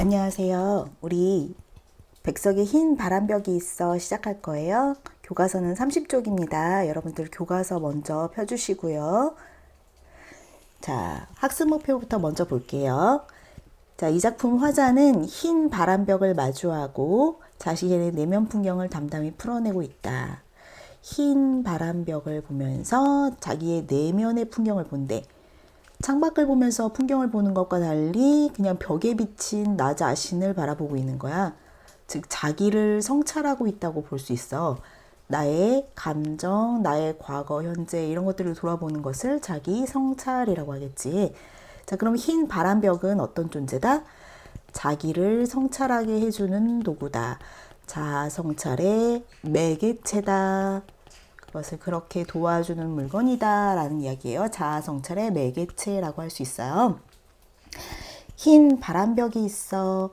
안녕하세요. 우리 백석에 흰 바람벽이 있어 시작할 거예요. 교과서는 30쪽입니다. 여러분들 교과서 먼저 펴주시고요. 자, 학습 목표부터 먼저 볼게요. 자, 이 작품 화자는 흰 바람벽을 마주하고 자신의 내면 풍경을 담담히 풀어내고 있다. 흰 바람벽을 보면서 자기의 내면의 풍경을 본대. 창밖을 보면서 풍경을 보는 것과 달리 그냥 벽에 비친 나 자신을 바라보고 있는 거야. 즉 자기를 성찰하고 있다고 볼 수 있어. 나의 감정, 나의 과거, 현재 이런 것들을 돌아보는 것을 자기 성찰이라고 하겠지. 자, 그럼 흰 바람벽은 어떤 존재다? 자기를 성찰하게 해주는 도구다. 자아 성찰의 매개체다. 그것을 그렇게 도와주는 물건이다 라는 이야기예요. 자아 성찰의 매개체라고 할 수 있어요. 흰 바람벽이 있어.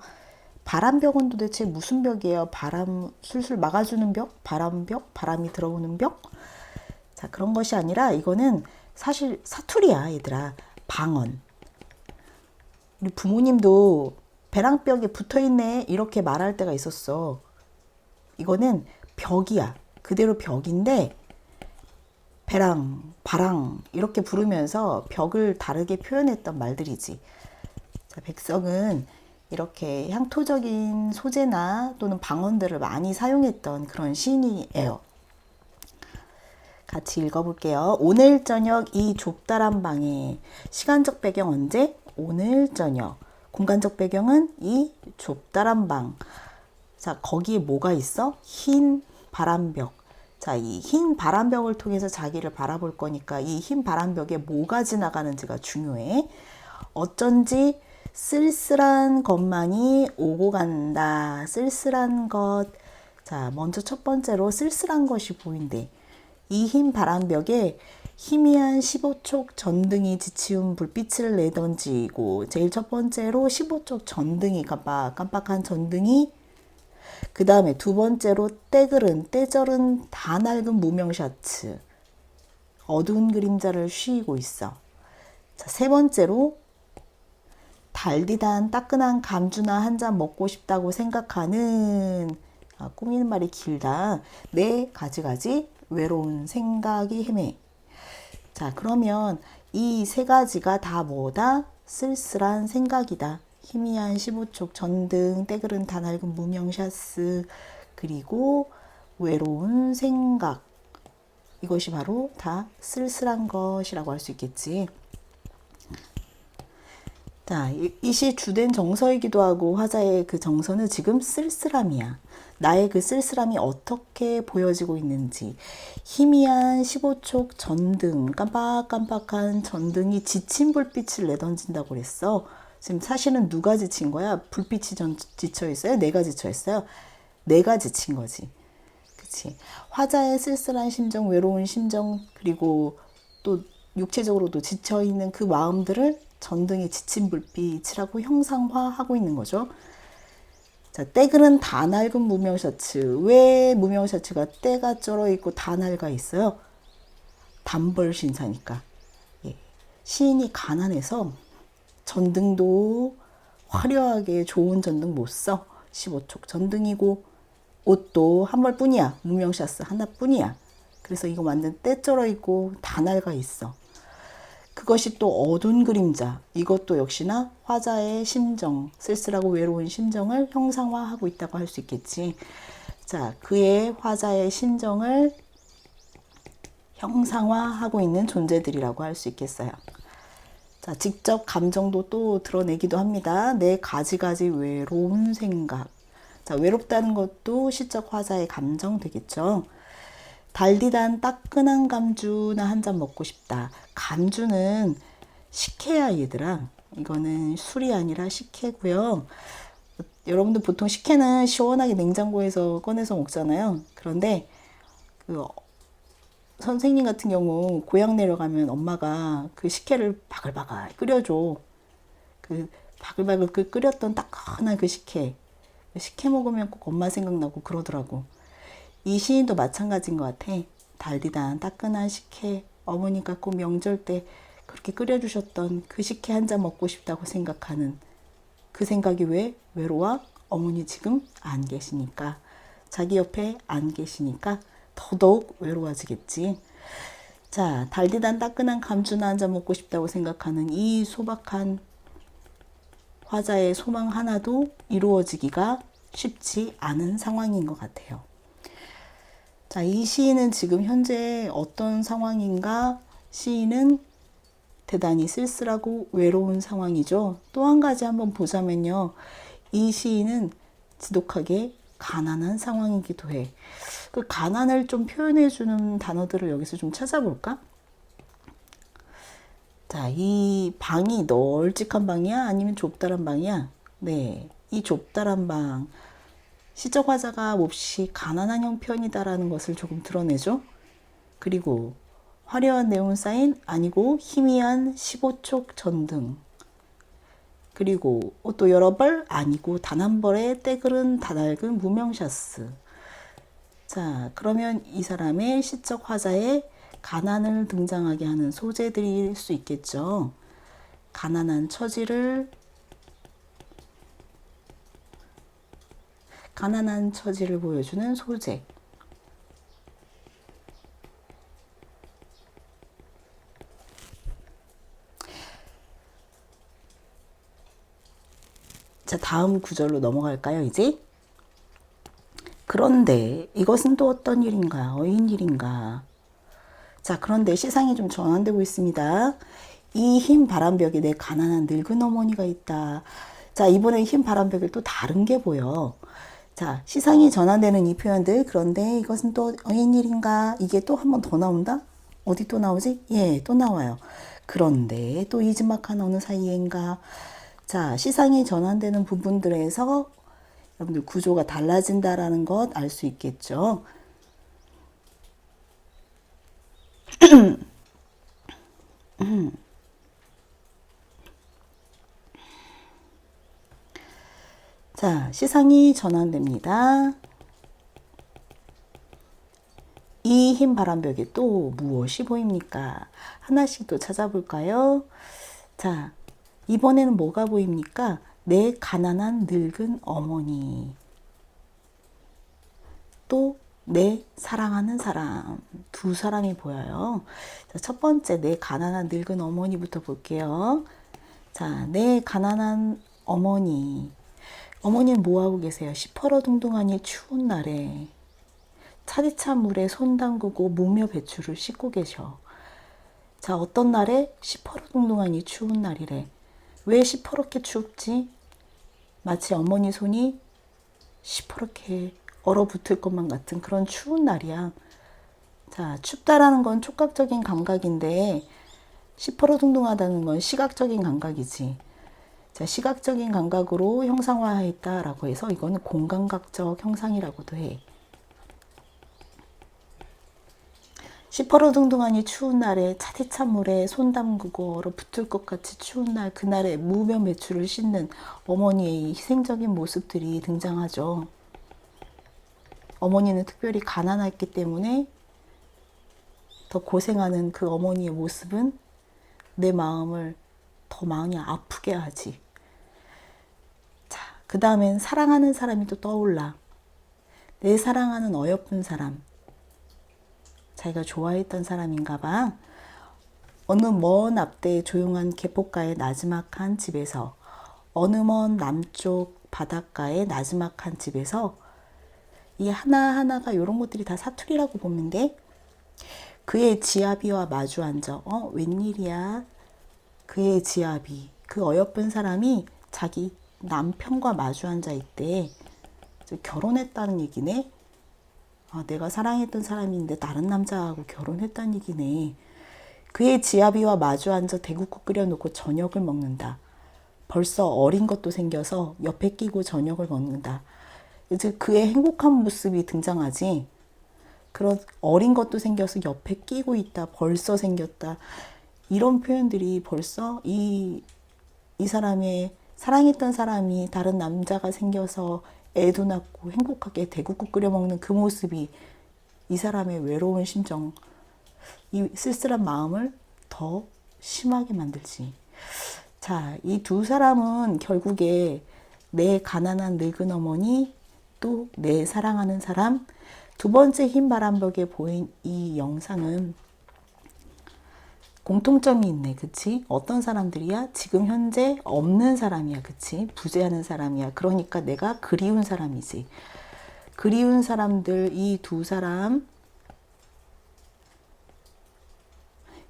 바람벽은 도대체 무슨 벽이에요? 바람 술술 막아주는 벽? 바람벽? 바람이 들어오는 벽? 자, 그런 것이 아니라 이거는 사실 사투리야, 얘들아. 방언. 우리 부모님도 배랑벽에 붙어있네 이렇게 말할 때가 있었어. 이거는 벽이야. 그대로 벽인데 배랑, 바랑 이렇게 부르면서 벽을 다르게 표현했던 말들이지. 자, 백석은 이렇게 향토적인 소재나 또는 방언들을 많이 사용했던 그런 시인이에요. 같이 읽어볼게요. 오늘 저녁 이 좁다란 방에. 시간적 배경 언제? 오늘 저녁. 공간적 배경은 이 좁다란 방. 자, 거기에 뭐가 있어? 흰 바람벽. 자, 이 흰 바람벽을 통해서 자기를 바라볼 거니까 이 흰 바람벽에 뭐가 지나가는지가 중요해. 어쩐지 쓸쓸한 것만이 오고 간다. 쓸쓸한 것. 자, 먼저 첫 번째로 쓸쓸한 것이 보인대. 이 흰 바람벽에 희미한 15촉 전등이 지치운 불빛을 내던지고, 제일 첫 번째로 15촉 전등이, 깜빡깜빡한 전등이, 그 다음에 두 번째로 때절은 다 낡은 무명 셔츠. 어두운 그림자를 쉬고 있어. 자, 세 번째로 달디단 따끈한 감주나 한 잔 먹고 싶다고 생각하는, 꾸미는 말이 길다. 네 가지 외로운 생각이 헤매. 자, 그러면 이 세 가지가 다 뭐다? 쓸쓸한 생각이다. 희미한 15촉 전등, 때그른 다 낡은 무명샤스, 그리고 외로운 생각. 이것이 바로 다 쓸쓸한 것이라고 할 수 있겠지. 자, 이 시 주된 정서이기도 하고 화자의 그 정서는 지금 쓸쓸함이야. 나의 그 쓸쓸함이 어떻게 보여지고 있는지. 희미한 15촉 전등, 깜빡깜빡한 전등이 지친 불빛을 내던진다고 그랬어. 지금 사실은 누가 지친 거야? 불빛이 지쳐 있어요? 내가 지쳐 있어요? 내가 지친 거지. 그치? 화자의 쓸쓸한 심정, 외로운 심정, 그리고 또 육체적으로도 지쳐 있는 그 마음들을 전등에 지친 불빛이라고 형상화하고 있는 거죠. 자, 때그는 다 낡은 무명 셔츠. 왜 무명 셔츠가 때가 쩔어 있고 다 낡아 있어요? 단벌 신사니까. 예. 시인이 가난해서 전등도 화려하게 좋은 전등 못 써. 15촉 전등이고 옷도 한 벌뿐이야. 무명 셔츠 하나뿐이야. 그래서 이거 완전 때 쩔어 있고 다 낡아 있어. 그것이 또 어두운 그림자. 이것도 역시나 화자의 심정, 쓸쓸하고 외로운 심정을 형상화하고 있다고 할 수 있겠지. 자, 그의 화자의 심정을 형상화하고 있는 존재들이라고 할 수 있겠어요. 자, 직접 감정도 또 드러내기도 합니다. 내 가지 외로운 생각. 자, 외롭다는 것도 시적 화자의 감정 되겠죠. 달디단 따끈한 감주나 한 잔 먹고 싶다. 감주는 식혜야, 얘들아. 이거는 술이 아니라 식혜고요. 여러분들 보통 식혜는 시원하게 냉장고에서 꺼내서 먹잖아요. 그런데 그 선생님 같은 경우 고향 내려가면 엄마가 그 식혜를 바글바글 끓여줘. 그 바글바글 끓였던 따끈한 그 식혜. 식혜 먹으면 꼭 엄마 생각나고 그러더라고. 이 시인도 마찬가지인 것 같아. 달디단 따끈한 식혜, 어머니가 꼭 명절 때 그렇게 끓여주셨던 그 식혜 한 잔 먹고 싶다고 생각하는 그 생각이 왜 외로워? 어머니 지금 안 계시니까. 자기 옆에 안 계시니까 더더욱 외로워지겠지. 자, 달디단 따끈한 감주나 한잔 먹고 싶다고 생각하는 이 소박한 화자의 소망 하나도 이루어지기가 쉽지 않은 상황인 것 같아요. 자, 이 시인은 지금 현재 어떤 상황인가? 시인은 대단히 쓸쓸하고 외로운 상황이죠. 또 한 가지 한번 보자면요. 이 시인은 지독하게 가난한 상황이기도 해. 그 가난을 좀 표현해주는 단어들을 여기서 좀 찾아볼까? 자, 이 방이 널찍한 방이야? 아니면 좁다란 방이야? 네, 이 좁다란 방. 시적 화자가 몹시 가난한 형편이다라는 것을 조금 드러내죠. 그리고 화려한 네온 사인 아니고 희미한 15촉 전등. 그리고 또 여러 벌 아니고 단 한 벌의 때그른 다낡은 무명샤스. 자, 그러면 이 사람의 시적 화자의 가난을 등장하게 하는 소재들일 수 있겠죠. 가난한 처지를 보여주는 소재. 자, 다음 구절로 넘어갈까요, 이제? 그런데 이것은 또 어떤 일인가? 어인일인가? 자, 그런데 시상이 좀 전환되고 있습니다. 이 흰 바람벽에 내 가난한 늙은 어머니가 있다. 자, 이번에 흰 바람벽에 또 다른 게 보여. 자, 시상이 전환되는 이 표현들. 그런데 이것은 또 어인일인가? 이게 또 한 번 더 나온다? 어디 또 나오지? 예, 또 나와요. 그런데 또 이지막한 어느 사이엔가? 자, 시상이 전환되는 부분들에서 여러분들 구조가 달라진다라는 것 알 수 있겠죠. 자, 시상이 전환됩니다. 이 흰 바람벽에 또 무엇이 보입니까? 하나씩 또 찾아볼까요? 자, 이번에는 뭐가 보입니까? 내 가난한 늙은 어머니. 또 내 사랑하는 사람. 두 사람이 보여요. 자, 첫 번째 내 가난한 늙은 어머니부터 볼게요. 자, 내 가난한 어머니. 어머니는 뭐하고 계세요? 시퍼러둥둥하니 추운 날에 차디찬 물에 손 담그고 무며 배추를 씻고 계셔. 자, 어떤 날에? 시퍼러둥둥하니 추운 날이래. 왜 시퍼렇게 춥지? 마치 어머니 손이 시퍼렇게 얼어붙을 것만 같은 그런 추운 날이야. 자, 춥다라는 건 촉각적인 감각인데 시퍼러둥둥하다는 건 시각적인 감각이지. 자, 시각적인 감각으로 형상화했다라고 해서 이거는 공감각적 형상이라고도 해. 시퍼러둥둥하니 추운 날에 차디찬 물에 손 담그고 얼어붙을 것 같이 추운 날, 그날에 무며 배추를 씻는 어머니의 희생적인 모습들이 등장하죠. 어머니는 특별히 가난했기 때문에 더 고생하는 그 어머니의 모습은 내 마음을 더 많이 아프게 하지. 자, 그 다음엔 사랑하는 사람이 또 떠올라. 내 사랑하는 어여쁜 사람. 자기가 좋아했던 사람인가 봐. 어느 먼 앞대 조용한 개포가의 나지막한 집에서, 어느 먼 남쪽 바닷가의 나지막한 집에서 이 하나하나가 이런 것들이 다 사투리라고 보면 돼. 그의 지아비와 마주 앉아. 웬일이야? 그의 지아비, 그 어여쁜 사람이 자기 남편과 마주 앉아 있대. 결혼했다는 얘기네. 내가 사랑했던 사람인데 다른 남자하고 결혼했다는 얘기네. 그의 지아비와 마주 앉아 대국국 끓여놓고 저녁을 먹는다. 벌써 어린 것도 생겨서 옆에 끼고 저녁을 먹는다. 이제 그의 행복한 모습이 등장하지. 그런 어린 것도 생겨서 옆에 끼고 있다. 벌써 생겼다. 이런 표현들이 벌써 이 사람의 사랑했던 사람이 다른 남자가 생겨서 애도 낳고 행복하게 대국국 끓여 먹는 그 모습이 이 사람의 외로운 심정, 이 쓸쓸한 마음을 더 심하게 만들지. 자, 이 두 사람은 결국에 내 가난한 늙은 어머니, 또 내 사랑하는 사람, 두 번째 흰 바람벽에 보인 이 영상은 공통점이 있네, 그치? 어떤 사람들이야? 지금 현재 없는 사람이야, 그치? 부재하는 사람이야. 그러니까 내가 그리운 사람이지. 그리운 사람들, 이 두 사람,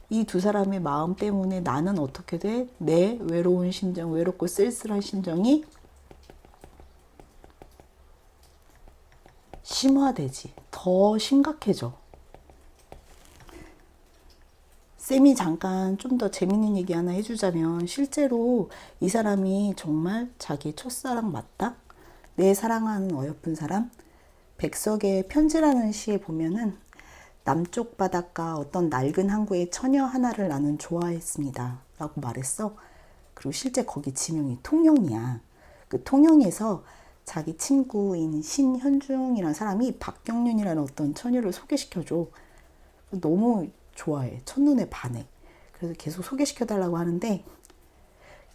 이 두 사람의 마음 때문에 나는 어떻게 돼? 내 외로운 심정, 외롭고 쓸쓸한 심정이 심화되지. 더 심각해져. 쌤이 잠깐 좀 더 재밌는 얘기 하나 해주자면, 실제로 이 사람이 정말 자기 첫사랑 맞다? 내 사랑하는 어여쁜 사람? 백석의 편지라는 시에 보면은 남쪽 바닷가 어떤 낡은 항구의 처녀 하나를 나는 좋아했습니다 라고 말했어. 그리고 실제 거기 지명이 통영이야. 그 통영에서 자기 친구인 신현중이라는 사람이 박경륜이라는 어떤 처녀를 소개시켜줘. 너무 좋아해. 첫눈에 반해. 그래서 계속 소개시켜달라고 하는데,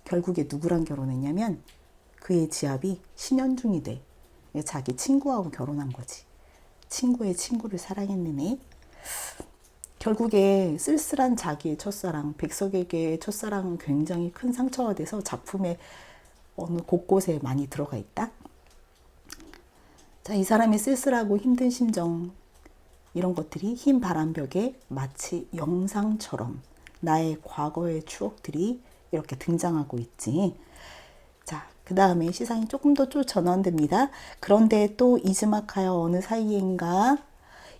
결국에 누구랑 결혼했냐면 그의 지압이 신현중이 돼. 자기 친구하고 결혼한 거지. 친구의 친구를 사랑했느니. 결국에 쓸쓸한 자기의 첫사랑, 백석에게의 첫사랑은 굉장히 큰 상처가 돼서 작품의 어느 곳곳에 많이 들어가 있다. 자, 이 사람의 쓸쓸하고 힘든 심정, 이런 것들이 흰 바람벽에 마치 영상처럼 나의 과거의 추억들이 이렇게 등장하고 있지. 자, 그 다음에 시상이 조금 더 전환됩니다. 그런데 또 이즈마카여 어느 사이인가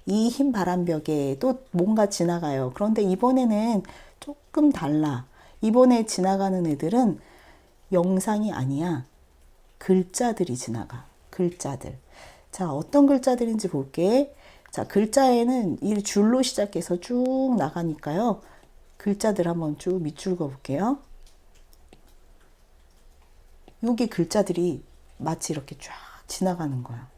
이 흰 바람벽에 또 뭔가 지나가요. 그런데 이번에는 조금 달라. 이번에 지나가는 애들은 영상이 아니야. 글자들이 지나가. 글자들. 자, 어떤 글자들인지 볼게. 자, 글자에는 이 줄로 시작해서 쭉 나가니까요. 글자들 한번 쭉 밑줄 그어볼게요. 여기 글자들이 마치 이렇게 쫙 지나가는 거야.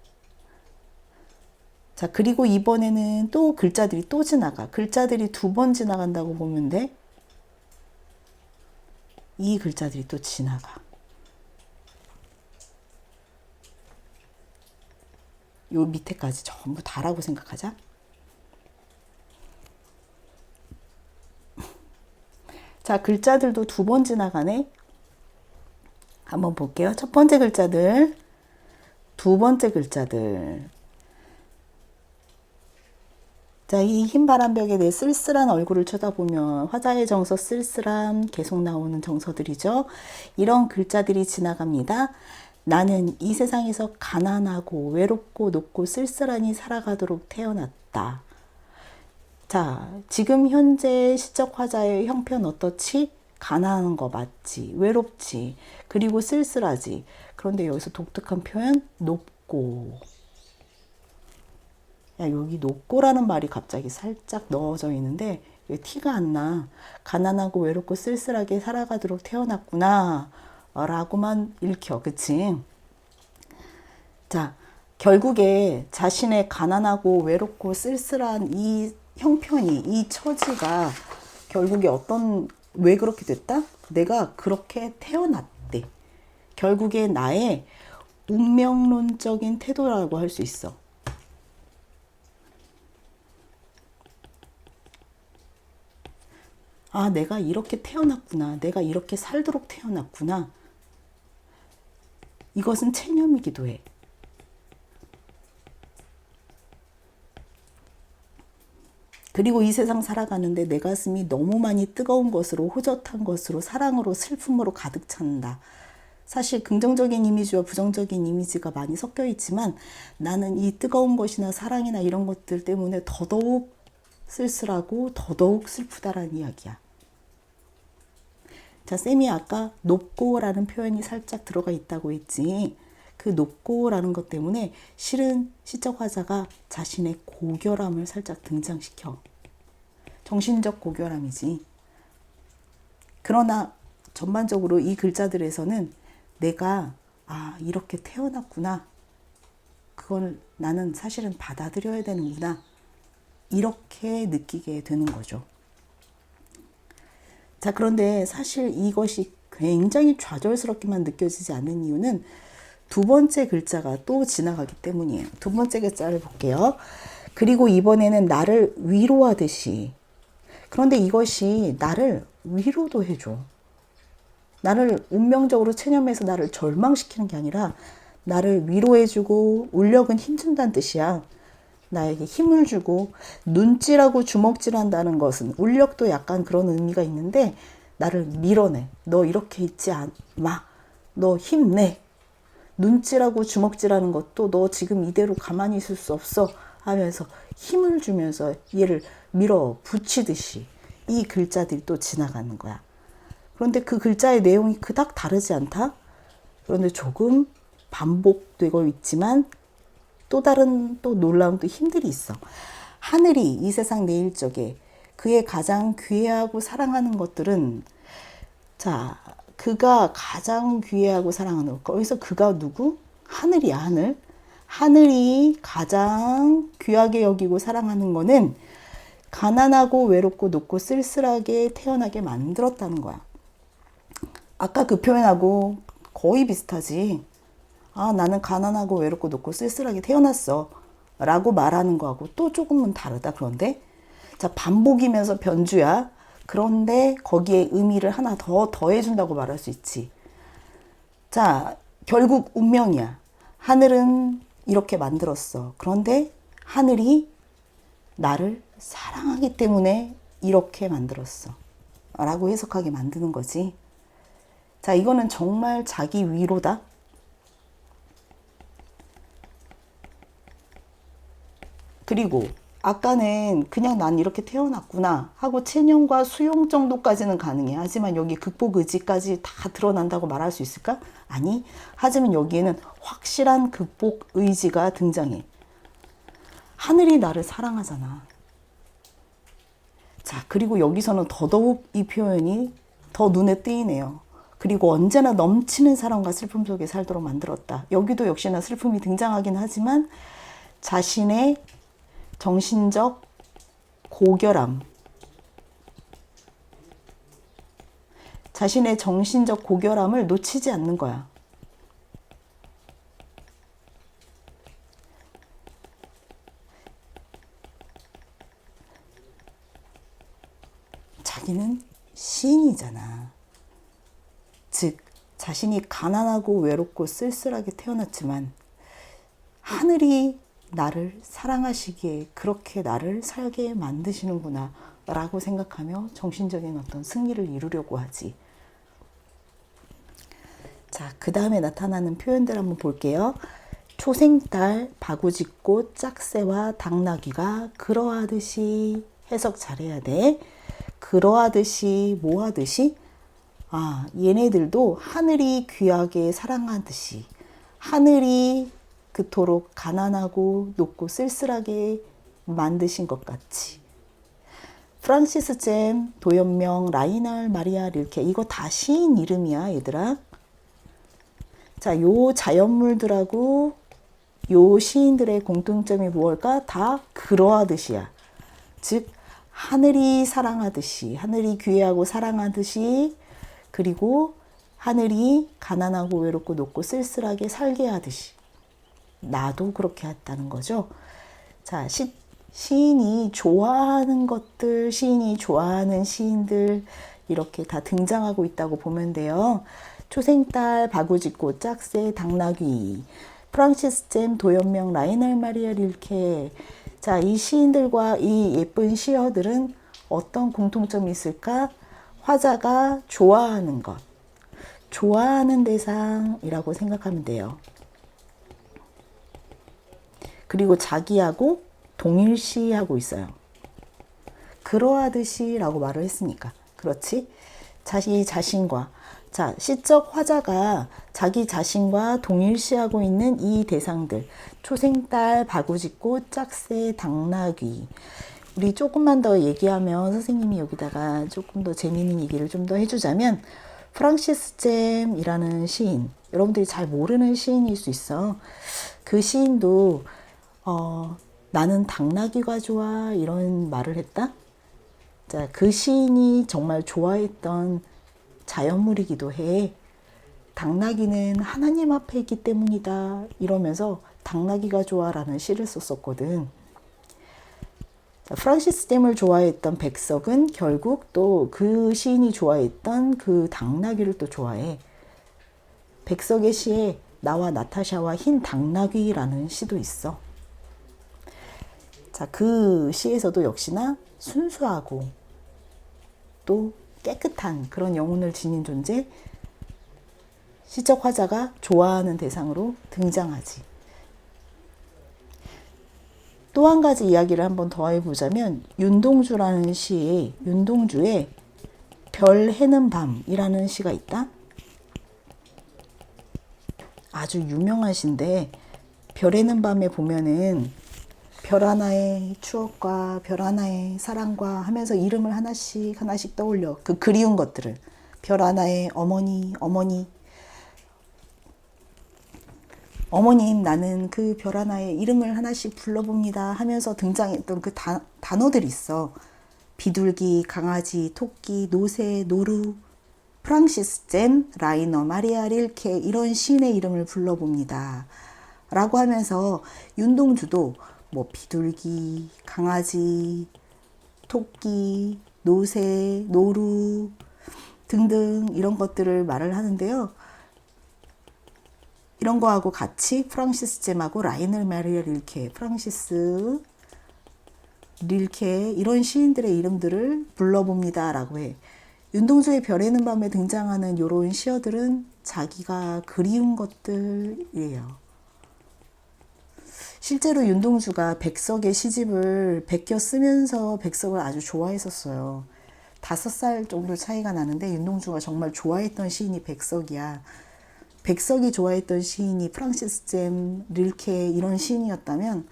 자, 그리고 이번에는 또 글자들이 또 지나가. 글자들이 두 번 지나간다고 보면 돼. 이 글자들이 또 지나가. 요 밑에까지 전부 다라고 생각하자. 자, 글자들도 두 번 지나가네. 한번 볼게요. 첫 번째 글자들, 두 번째 글자들. 자, 이 흰 바람벽에 내 쓸쓸한 얼굴을 쳐다보면 화자의 정서, 쓸쓸함 계속 나오는 정서들이죠. 이런 글자들이 지나갑니다. 나는 이 세상에서 가난하고 외롭고 높고 쓸쓸하니 살아가도록 태어났다. 자, 지금 현재 시적 화자의 형편 어떻지? 가난한 거 맞지? 외롭지? 그리고 쓸쓸하지? 그런데 여기서 독특한 표현, 높고. 야, 여기 높고라는 말이 갑자기 살짝 넣어져 있는데 왜 티가 안 나? 가난하고 외롭고 쓸쓸하게 살아가도록 태어났구나 라고만 읽혀. 그치? 자, 결국에 자신의 가난하고 외롭고 쓸쓸한 이 형편이, 이 처지가 결국에 왜 그렇게 됐다? 내가 그렇게 태어났대. 결국에 나의 운명론적인 태도라고 할 수 있어. 아, 내가 이렇게 태어났구나. 내가 이렇게 살도록 태어났구나. 이것은 체념이기도 해. 그리고 이 세상 살아가는데 내 가슴이 너무 많이 뜨거운 것으로, 호젓한 것으로, 사랑으로, 슬픔으로 가득 찬다. 사실 긍정적인 이미지와 부정적인 이미지가 많이 섞여 있지만 나는 이 뜨거운 것이나 사랑이나 이런 것들 때문에 더더욱 쓸쓸하고 더더욱 슬프다라는 이야기야. 자, 쌤이 아까 높고라는 표현이 살짝 들어가 있다고 했지. 그 높고라는 것 때문에 실은 시적 화자가 자신의 고결함을 살짝 등장시켜. 정신적 고결함이지. 그러나 전반적으로 이 글자들에서는 내가 이렇게 태어났구나. 그걸 나는 사실은 받아들여야 되는구나. 이렇게 느끼게 되는 거죠. 자, 그런데 사실 이것이 굉장히 좌절스럽게만 느껴지지 않는 이유는 두 번째 글자가 또 지나가기 때문이에요. 두 번째 글자를 볼게요. 그리고 이번에는 나를 위로하듯이. 그런데 이것이 나를 위로도 해줘. 나를 운명적으로 체념해서 나를 절망시키는 게 아니라 나를 위로해주고 울력은 힘준다는 뜻이야. 나에게 힘을 주고 눈질하고 주먹질한다는 것은 울력도 약간 그런 의미가 있는데 나를 밀어내. 너 이렇게 있지 마. 너 힘내. 눈질하고 주먹질하는 것도 너 지금 이대로 가만히 있을 수 없어 하면서 힘을 주면서 얘를 밀어붙이듯이 이 글자들이 또 지나가는 거야. 그런데 그 글자의 내용이 그닥 다르지 않다? 그런데 조금 반복되고 있지만 또 다른 또 놀라운 또 힘들이 있어. 하늘이 이 세상 내 일적에 그의 가장 귀해하고 사랑하는 것들은, 자, 그가 가장 귀해하고 사랑하는 것. 거기서 그가 누구? 하늘이야, 하늘. 하늘이 가장 귀하게 여기고 사랑하는 거는 가난하고 외롭고 높고 쓸쓸하게 태어나게 만들었다는 거야. 아까 그 표현하고 거의 비슷하지. 아, 나는 가난하고 외롭고 높고 쓸쓸하게 태어났어 라고 말하는 거하고 또 조금은 다르다. 그런데 자, 반복이면서 변주야. 그런데 거기에 의미를 하나 더 더해준다고 말할 수 있지. 자, 결국 운명이야. 하늘은 이렇게 만들었어. 그런데 하늘이 나를 사랑하기 때문에 이렇게 만들었어 라고 해석하게 만드는 거지. 자, 이거는 정말 자기 위로다. 그리고 아까는 그냥 난 이렇게 태어났구나 하고 체념과 수용 정도까지는 가능해. 하지만 여기 극복 의지까지 다 드러난다고 말할 수 있을까? 아니. 하지만 여기에는 확실한 극복 의지가 등장해. 하늘이 나를 사랑하잖아. 자, 그리고 여기서는 더더욱 이 표현이 더 눈에 띄네요. 그리고 언제나 넘치는 사랑과 슬픔 속에 살도록 만들었다. 여기도 역시나 슬픔이 등장하긴 하지만 자신의 정신적 고결함, 자신의 정신적 고결함을 놓치지 않는 거야. 자기는 시인이잖아. 즉, 자신이 가난하고 외롭고 쓸쓸하게 태어났지만 하늘이 나를 사랑하시기에 그렇게 나를 살게 만드시는구나 라고 생각하며 정신적인 어떤 승리를 이루려고 하지. 자, 그 다음에 나타나는 표현들 한번 볼게요. 초생달, 바구짓꽃, 짝새와 당나귀가 그러하듯이. 해석 잘해야 돼. 그러하듯이 뭐 하듯이? 아, 얘네들도 하늘이 귀하게 사랑하듯이, 하늘이 그토록 가난하고 높고 쓸쓸하게 만드신 것 같이. 프란시스 잼, 도연명, 라이널 마리아 릴케, 이거 다 시인 이름이야, 얘들아. 자, 요 자연물들하고 요 시인들의 공통점이 무엇일까? 다 그러하듯이야. 즉, 하늘이 사랑하듯이, 하늘이 귀해하고 사랑하듯이, 그리고 하늘이 가난하고 외롭고 높고 쓸쓸하게 살게 하듯이. 나도 그렇게 했다는 거죠. 자, 시인이 좋아하는 것들, 시인이 좋아하는 시인들 이렇게 다 등장하고 있다고 보면 돼요. 초생달, 바구짓꽃, 짝새, 당나귀, 프란시스 잼, 도연명, 라이널 마리아 릴케. 자, 이 시인들과 이 예쁜 시어들은 어떤 공통점이 있을까? 화자가 좋아하는 것, 좋아하는 대상이라고 생각하면 돼요. 그리고 자기하고 동일시하고 있어요. 그러하듯이 라고 말을 했으니까. 그렇지? 자기 자신과, 자, 시적 화자가 자기 자신과 동일시하고 있는 이 대상들, 초생달, 바구짓꽃, 짝새, 당나귀. 우리 조금만 더 얘기하면 선생님이 여기다가 조금 더 재미있는 얘기를 좀 더 해주자면, 프란시스 잼이라는 시인, 여러분들이 잘 모르는 시인일 수 있어. 그 시인도 나는 당나귀가 좋아 이런 말을 했다. 자, 그 시인이 정말 좋아했던 자연물이기도 해. 당나귀는 하나님 앞에 있기 때문이다. 이러면서 당나귀가 좋아라는 시를 썼었거든. 프란시스 댐을 좋아했던 백석은 결국 또 그 시인이 좋아했던 그 당나귀를 또 좋아해. 백석의 시에 나와 나타샤와 흰 당나귀라는 시도 있어. 자, 그 시에서도 역시나 순수하고 또 깨끗한 그런 영혼을 지닌 존재, 시적 화자가 좋아하는 대상으로 등장하지. 또 한 가지 이야기를 한번 더 해보자면 윤동주라는 시에 윤동주의 별 해는 밤이라는 시가 있다. 아주 유명한 시인데 별 해는 밤에 보면은 별 하나의 추억과 별 하나의 사랑과 하면서 이름을 하나씩 하나씩 떠올려. 그 그리운 것들을. 별 하나의 어머니, 어머님, 나는 그 별 하나의 이름을 하나씩 불러봅니다 하면서 등장했던 그 단어들이 있어. 비둘기, 강아지, 토끼, 노새, 노루, 프랑시스 잼, 라이너, 마리아 릴케 이런 시인의 이름을 불러봅니다 라고 하면서 윤동주도 뭐 비둘기, 강아지, 토끼, 노새, 노루 등등 이런 것들을 말을 하는데요. 이런 거하고 같이 프랑시스 잼하고 라이넬 마리아 릴케, 프랑시스 릴케 이런 시인들의 이름들을 불러봅니다 라고 해. 윤동주의 별에는 밤에 등장하는 이런 시어들은 자기가 그리운 것들이에요. 실제로 윤동주가 백석의 시집을 베껴 쓰면서 백석을 아주 좋아했었어요. 5살 정도 차이가 나는데 윤동주가 정말 좋아했던 시인이 백석이야. 백석이 좋아했던 시인이 프랑시스 잼, 릴케 이런 시인이었다면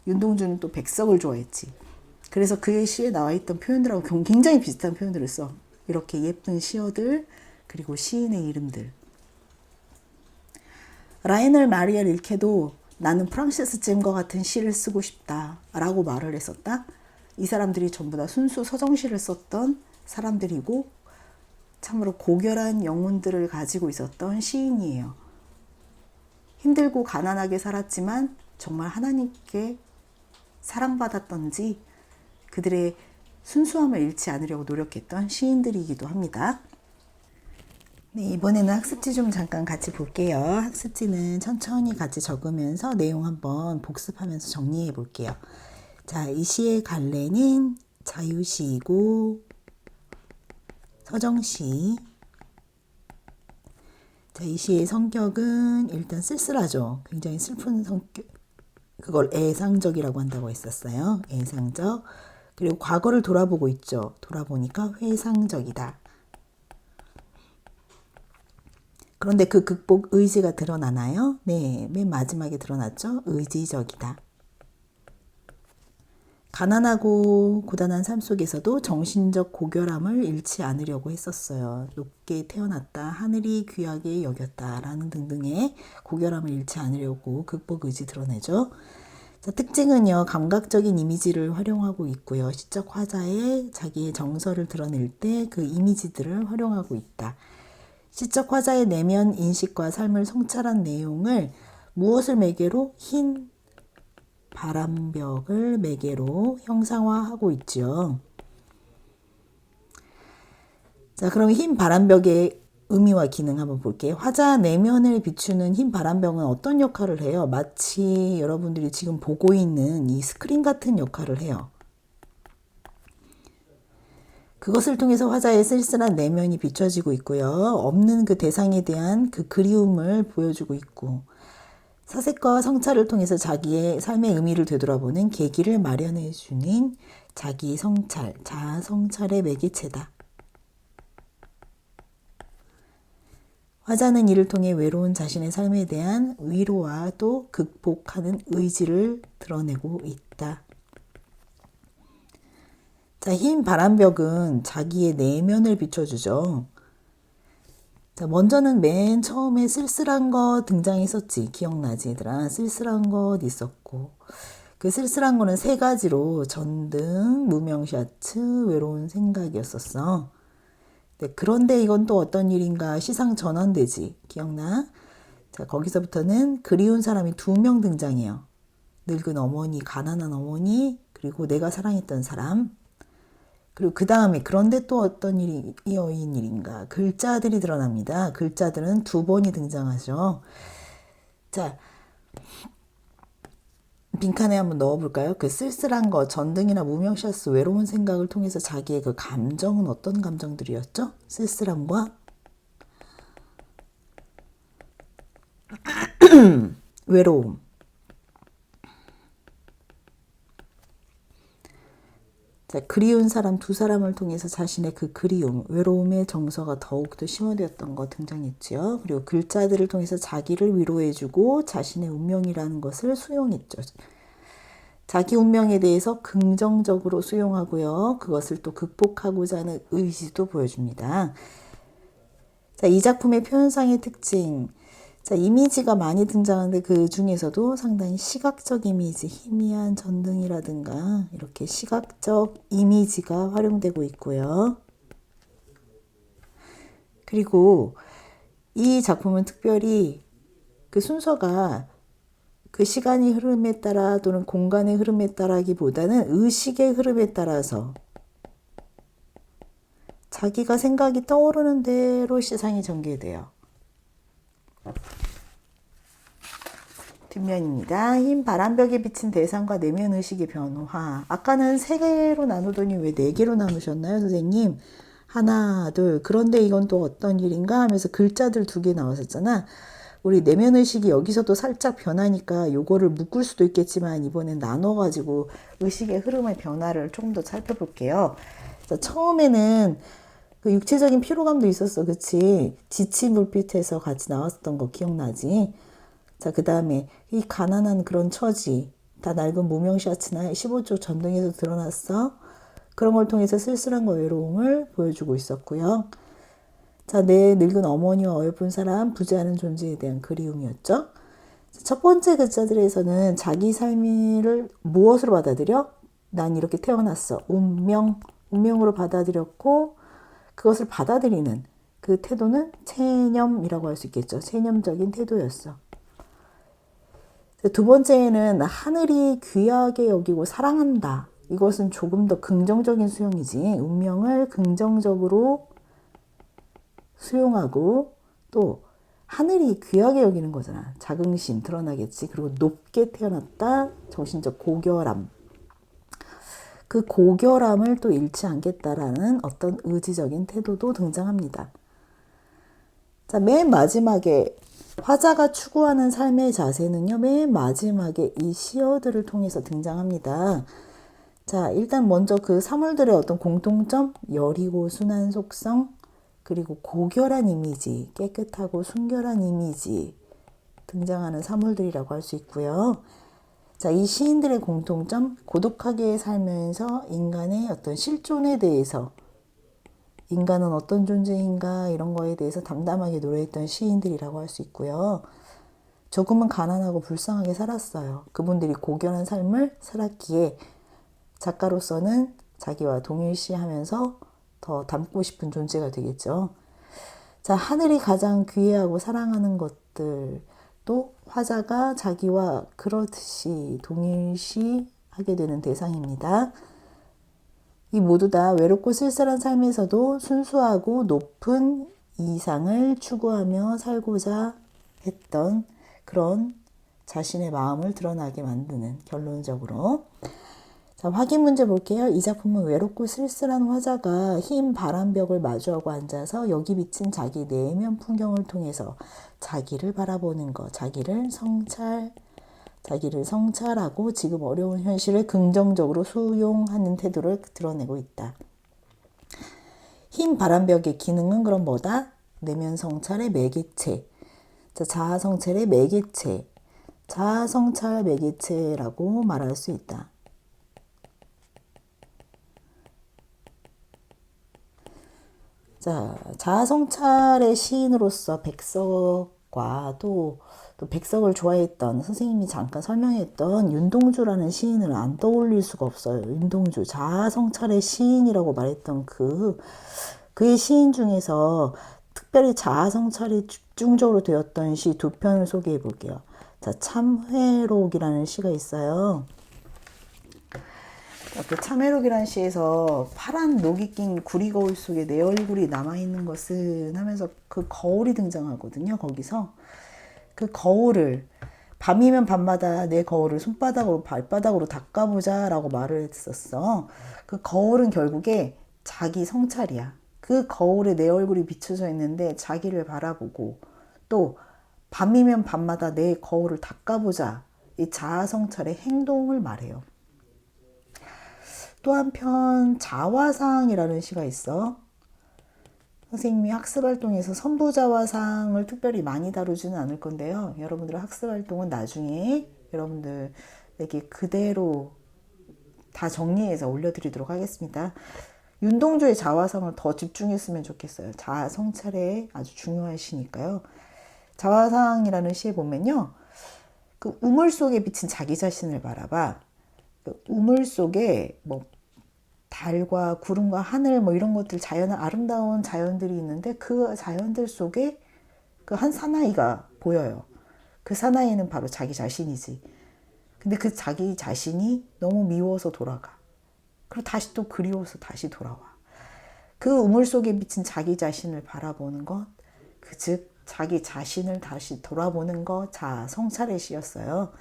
윤동주는 또 백석을 좋아했지. 그래서 그의 시에 나와 있던 표현들하고 굉장히 비슷한 표현들을 써. 이렇게 예쁜 시어들 그리고 시인의 이름들. 라이넬 마리아 릴케도 나는 프랑시스 잼과 같은 시를 쓰고 싶다 라고 말을 했었다. 이 사람들이 전부 다 순수 서정시를 썼던 사람들이고 참으로 고결한 영혼들을 가지고 있었던 시인이에요. 힘들고 가난하게 살았지만 정말 하나님께 사랑받았던지 그들의 순수함을 잃지 않으려고 노력했던 시인들이기도 합니다. 네, 이번에는 학습지 좀 잠깐 같이 볼게요. 학습지는 천천히 같이 적으면서 내용 한번 복습하면서 정리해 볼게요. 자, 이 시의 갈래는 자유시이고 서정시. 자, 이 시의 성격은 일단 쓸쓸하죠. 굉장히 슬픈 성격. 그걸 애상적이라고 한다고 했었어요. 애상적. 그리고 과거를 돌아보고 있죠. 돌아보니까 회상적이다. 그런데 그 극복 의지가 드러나나요? 네, 맨 마지막에 드러났죠. 의지적이다. 가난하고 고단한 삶 속에서도 정신적 고결함을 잃지 않으려고 했었어요. 높게 태어났다, 하늘이 귀하게 여겼다 라는 등등의 고결함을 잃지 않으려고 극복 의지 드러내죠. 자, 특징은요, 감각적인 이미지를 활용하고 있고요. 시적 화자에 자기의 정서를 드러낼 때 그 이미지들을 활용하고 있다. 시적 화자의 내면 인식과 삶을 성찰한 내용을 무엇을 매개로? 흰 바람벽을 매개로 형상화하고 있죠. 자, 그럼 흰 바람벽의 의미와 기능 한번 볼게요. 화자 내면을 비추는 흰 바람벽은 어떤 역할을 해요? 마치 여러분들이 지금 보고 있는 이 스크린 같은 역할을 해요. 그것을 통해서 화자의 쓸쓸한 내면이 비춰지고 있고요. 없는 그 대상에 대한 그 그리움을 보여주고 있고, 사색과 성찰을 통해서 자기의 삶의 의미를 되돌아보는 계기를 마련해 주는 자기 성찰, 자아 성찰의 매개체다. 화자는 이를 통해 외로운 자신의 삶에 대한 위로와 또 극복하는 의지를 드러내고 있다. 자, 흰 바람벽은 자기의 내면을 비춰주죠. 자, 먼저는 맨 처음에 쓸쓸한 거 등장했었지. 기억나지, 얘들아? 쓸쓸한 것 있었고. 그 쓸쓸한 거는 3가지로 전등, 무명샤츠, 외로운 생각이었었어. 네, 그런데 이건 또 어떤 일인가? 시상 전환되지. 기억나? 자, 거기서부터는 그리운 사람이 2명 등장해요. 늙은 어머니, 가난한 어머니, 그리고 내가 사랑했던 사람. 그리고 그 다음에 그런데 또 어떤 일이 이어인 일인가? 글자들이 드러납니다. 글자들은 2번이 등장하죠. 자, 빈칸에 한번 넣어볼까요? 그 쓸쓸한 거, 전등이나 무명시하스, 외로운 생각을 통해서 자기의 그 감정은 어떤 감정들이었죠? 쓸쓸함과 외로움. 자, 그리운 사람 2사람을 통해서 자신의 그 그리움, 외로움의 정서가 더욱더 심화되었던 거 등장했죠. 그리고 글자들을 통해서 자기를 위로해주고 자신의 운명이라는 것을 수용했죠. 자기 운명에 대해서 긍정적으로 수용하고요. 그것을 또 극복하고자 하는 의지도 보여줍니다. 자, 이 작품의 표현상의 특징. 자, 이미지가 많이 등장하는데 그 중에서도 상당히 시각적 이미지, 희미한 전등이라든가 이렇게 시각적 이미지가 활용되고 있고요. 그리고 이 작품은 특별히 그 순서가 그 시간의 흐름에 따라 또는 공간의 흐름에 따라기보다는 의식의 흐름에 따라서 자기가 생각이 떠오르는 대로 시상이 전개돼요. 뒷면입니다. 흰 바람벽에 비친 대상과 내면 의식의 변화. 아까는 3개로 나누더니 왜 4개로 나누셨나요, 선생님? 하나, 둘. 그런데 이건 또 어떤 일인가 하면서 글자들 2개 나왔었잖아. 우리 내면 의식이 여기서도 살짝 변하니까 요거를 묶을 수도 있겠지만 이번엔 나눠가지고 의식의 흐름의 변화를 조금 더 살펴볼게요. 처음에는 그 육체적인 피로감도 있었어. 그치? 지친 불빛에서 같이 나왔었던 거 기억나지? 자, 그 다음에 이 가난한 그런 처지, 다 낡은 무명시아츠나 15쪽 전등에서 드러났어. 그런 걸 통해서 쓸쓸함과 외로움을 보여주고 있었고요. 자, 내 늙은 어머니와 어여쁜 사람, 부재하는 존재에 대한 그리움이었죠. 첫 번째 글자들에서는 자기 삶을 무엇으로 받아들여? 난 이렇게 태어났어. 운명으로 받아들였고 그것을 받아들이는 그 태도는 체념이라고 할 수 있겠죠. 체념적인 태도였어. 2번째에는 하늘이 귀하게 여기고 사랑한다. 이것은 조금 더 긍정적인 수용이지. 운명을 긍정적으로 수용하고 또 하늘이 귀하게 여기는 거잖아. 자긍심 드러나겠지. 그리고 높게 태어났다. 정신적 고결함. 그 고결함을 또 잃지 않겠다라는 어떤 의지적인 태도도 등장합니다. 자, 맨 마지막에 화자가 추구하는 삶의 자세는요. 맨 마지막에 이 시어들을 통해서 등장합니다. 자, 일단 먼저 그 사물들의 어떤 공통점, 여리고 순한 속성, 그리고 고결한 이미지, 깨끗하고 순결한 이미지 등장하는 사물들이라고 할 수 있고요. 자, 이 시인들의 공통점, 고독하게 살면서 인간의 어떤 실존에 대해서 인간은 어떤 존재인가 이런 거에 대해서 담담하게 노래했던 시인들이라고 할 수 있고요. 조금은 가난하고 불쌍하게 살았어요. 그분들이 고결한 삶을 살았기에 작가로서는 자기와 동일시하면서 더 닮고 싶은 존재가 되겠죠. 자, 하늘이 가장 귀해하고 사랑하는 것들도 화자가 자기와 그렇듯이 동일시하게 되는 대상입니다. 이 모두 다 외롭고 쓸쓸한 삶에서도 순수하고 높은 이상을 추구하며 살고자 했던 그런 자신의 마음을 드러나게 만드는 결론적으로. 자, 확인 문제 볼게요. 이 작품은 외롭고 쓸쓸한 화자가 흰 바람벽을 마주하고 앉아서 여기 비친 자기 내면 풍경을 통해서 자기를 바라보는 것, 자기를 성찰하고 지금 어려운 현실을 긍정적으로 수용하는 태도를 드러내고 있다. 흰 바람벽의 기능은 그럼 뭐다? 내면 성찰의 매개체. 자, 자아 성찰의 매개체. 자아 성찰 매개체라고 말할 수 있다. 자, 자아 성찰의 시인으로서 백석과 또 백석을 좋아했던 선생님이 잠깐 설명했던 윤동주라는 시인을 안 떠올릴 수가 없어요. 윤동주, 자아 성찰의 시인이라고 말했던 그 그의 시인 중에서 특별히 자아성찰이 집중적으로 되었던 시 두 편을 소개해 볼게요. 자, 참회록이라는 시가 있어요. 그 참회록이라는 시에서 파란 녹이 낀 구리 거울 속에 내 얼굴이 남아있는 것은 하면서 그 거울이 등장하거든요. 거기서 그 거울을 밤이면 밤마다 내 거울을 손바닥으로 발바닥으로 닦아보자 라고 말을 했었어. 그 거울은 결국에 자기 성찰이야. 그 거울에 내 얼굴이 비춰져 있는데 자기를 바라보고 또 밤이면 밤마다 내 거울을 닦아보자. 이 자아 성찰의 행동을 말해요. 또 한편 자화상이라는 시가 있어. 선생님이 학습활동에서 선부자화상을 특별히 많이 다루지는 않을 건데요. 여러분들의 학습활동은 나중에 여러분들에게 그대로 다 정리해서 올려드리도록 하겠습니다. 윤동주의 자화상을 더 집중했으면 좋겠어요. 자아 성찰에 아주 중요한 시니까요. 자화상이라는 시에 보면요. 그 우물 속에 비친 자기 자신을 바라봐. 그 우물 속에 뭐 달과 구름과 하늘 뭐 이런 것들 자연 아름다운 자연들이 있는데 그 자연들 속에 그 한 사나이가 보여요. 그 사나이는 바로 자기 자신이지. 근데 그 자기 자신이 너무 미워서 돌아가. 그리고 다시 또 그리워서 다시 돌아와. 그 우물 속에 비친 자기 자신을 바라보는 것, 그 즉 자기 자신을 다시 돌아보는 것, 자아 성찰의 시였어요.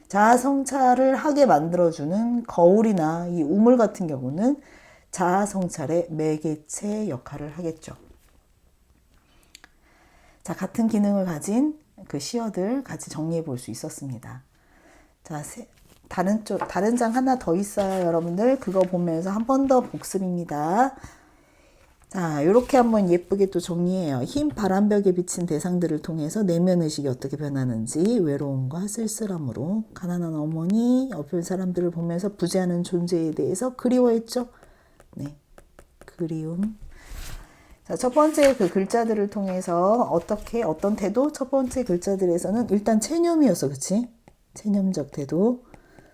자아 성찰을 하게 만들어주는 거울이나 이 우물 같은 경우는 자아 성찰의 매개체 역할을 하겠죠. 자, 같은 기능을 가진 그 시어들 같이 정리해 볼 수 있었습니다. 자, 다른 장 하나 더 있어요, 여러분들. 그거 보면서 한 번 더 복습입니다. 자, 이렇게 한번 예쁘게 또 정리해요. 흰 바람벽에 비친 대상들을 통해서 내면 의식이 어떻게 변하는지, 외로움과 쓸쓸함으로 가난한 어머니, 옆에 사람들을 보면서 부재하는 존재에 대해서 그리워했죠. 네, 그리움. 자, 첫 번째 그 글자들을 통해서 어떤 태도? 첫 번째 글자들에서는 일단 체념이었어, 그치? 체념적 태도.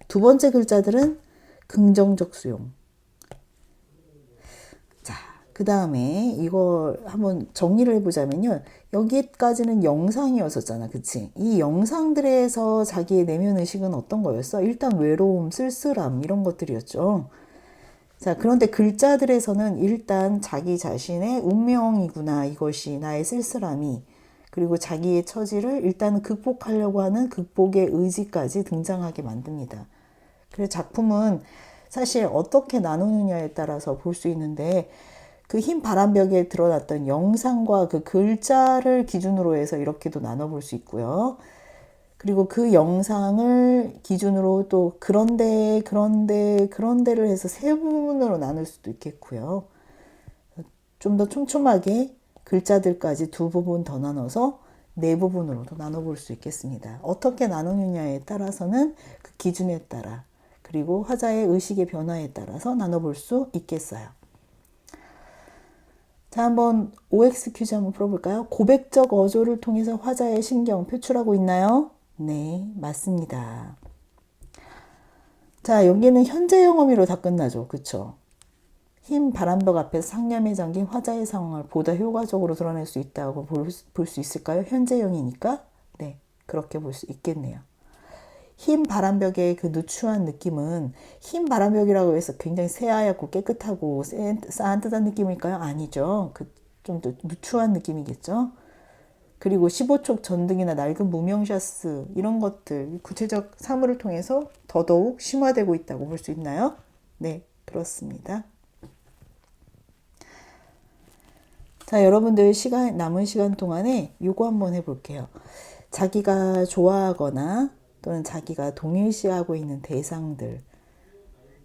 두 번째 글자들은 긍정적 수용. 자, 그 다음에 이걸 한번 정리를 해보자면요. 여기까지는 영상이었었잖아, 그치? 이 영상들에서 자기의 내면 의식은 어떤 거였어? 일단 외로움, 쓸쓸함 이런 것들이었죠. 자, 그런데 글자들에서는 일단 자기 자신의 운명이구나, 이것이 나의 쓸쓸함이, 그리고 자기의 처지를 일단 극복하려고 하는 극복의 의지까지 등장하게 만듭니다. 그래서 작품은 사실 어떻게 나누느냐에 따라서 볼 수 있는데 그 흰 바람벽에 드러났던 영상과 그 글자를 기준으로 해서 이렇게도 나눠볼 수 있고요. 그리고 그 영상을 기준으로 또 그런데를 해서 세 부분으로 나눌 수도 있겠고요. 좀 더 촘촘하게 글자들까지 두 부분 더 나눠서 네 부분으로도 나눠볼 수 있겠습니다. 어떻게 나누느냐에 따라서는 그 기준에 따라 그리고 화자의 의식의 변화에 따라서 나눠볼 수 있겠어요. 자, 한번 OX 퀴즈 한번 풀어볼까요? 고백적 어조를 통해서 화자의 신경 표출하고 있나요? 네, 맞습니다. 자, 여기는 현재형 어미로 다 끝나죠. 그쵸? 흰 바람벽 앞에서 상념에 잠긴 화자의 상황을 보다 효과적으로 드러낼 수 있다고 볼 수 있을까요? 현재형이니까. 네, 그렇게 볼 수 있겠네요. 흰 바람벽의 그 누추한 느낌은 흰 바람벽이라고 해서 굉장히 새하얗고 깨끗하고 산뜻한 느낌일까요? 아니죠. 그 좀 더 누추한 느낌이겠죠. 그리고 15촉 전등이나 낡은 무명샤스 이런 것들 구체적 사물을 통해서 더더욱 심화되고 있다고 볼 수 있나요? 네, 그렇습니다. 자, 여러분들 남은 시간 동안에 요거 한번 해볼게요. 자기가 좋아하거나 또는 자기가 동일시하고 있는 대상들,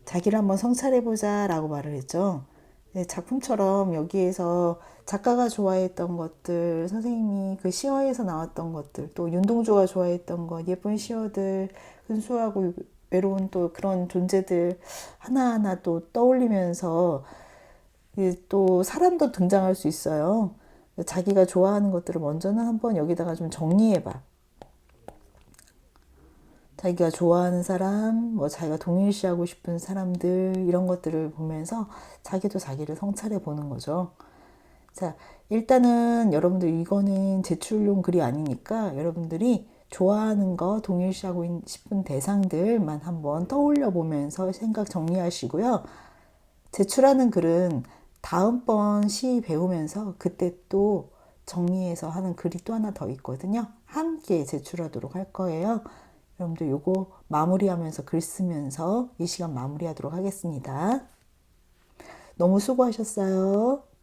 자기를 한번 성찰해보자 라고 말을 했죠. 네, 작품처럼 여기에서 작가가 좋아했던 것들, 선생님이 그 시어에서 나왔던 것들, 또 윤동주가 좋아했던 것, 예쁜 시어들, 근수하고 외로운 또 그런 존재들 하나하나 또 떠올리면서 또 사람도 등장할 수 있어요. 자기가 좋아하는 것들을 먼저는 한번 여기다가 좀 정리해봐. 자기가 좋아하는 사람, 뭐 자기가 동일시하고 싶은 사람들 이런 것들을 보면서 자기도 자기를 성찰해 보는 거죠. 자, 일단은 여러분들 이거는 제출용 글이 아니니까 여러분들이 좋아하는 거, 동일시하고 싶은 대상들만 한번 떠올려 보면서 생각 정리하시고요. 제출하는 글은 다음번 시 배우면서 그때 또 정리해서 하는 글이 또 하나 더 있거든요. 함께 제출하도록 할 거예요. 여러분들 요거 마무리하면서 글 쓰면서 이 시간 마무리하도록 하겠습니다. 너무 수고하셨어요.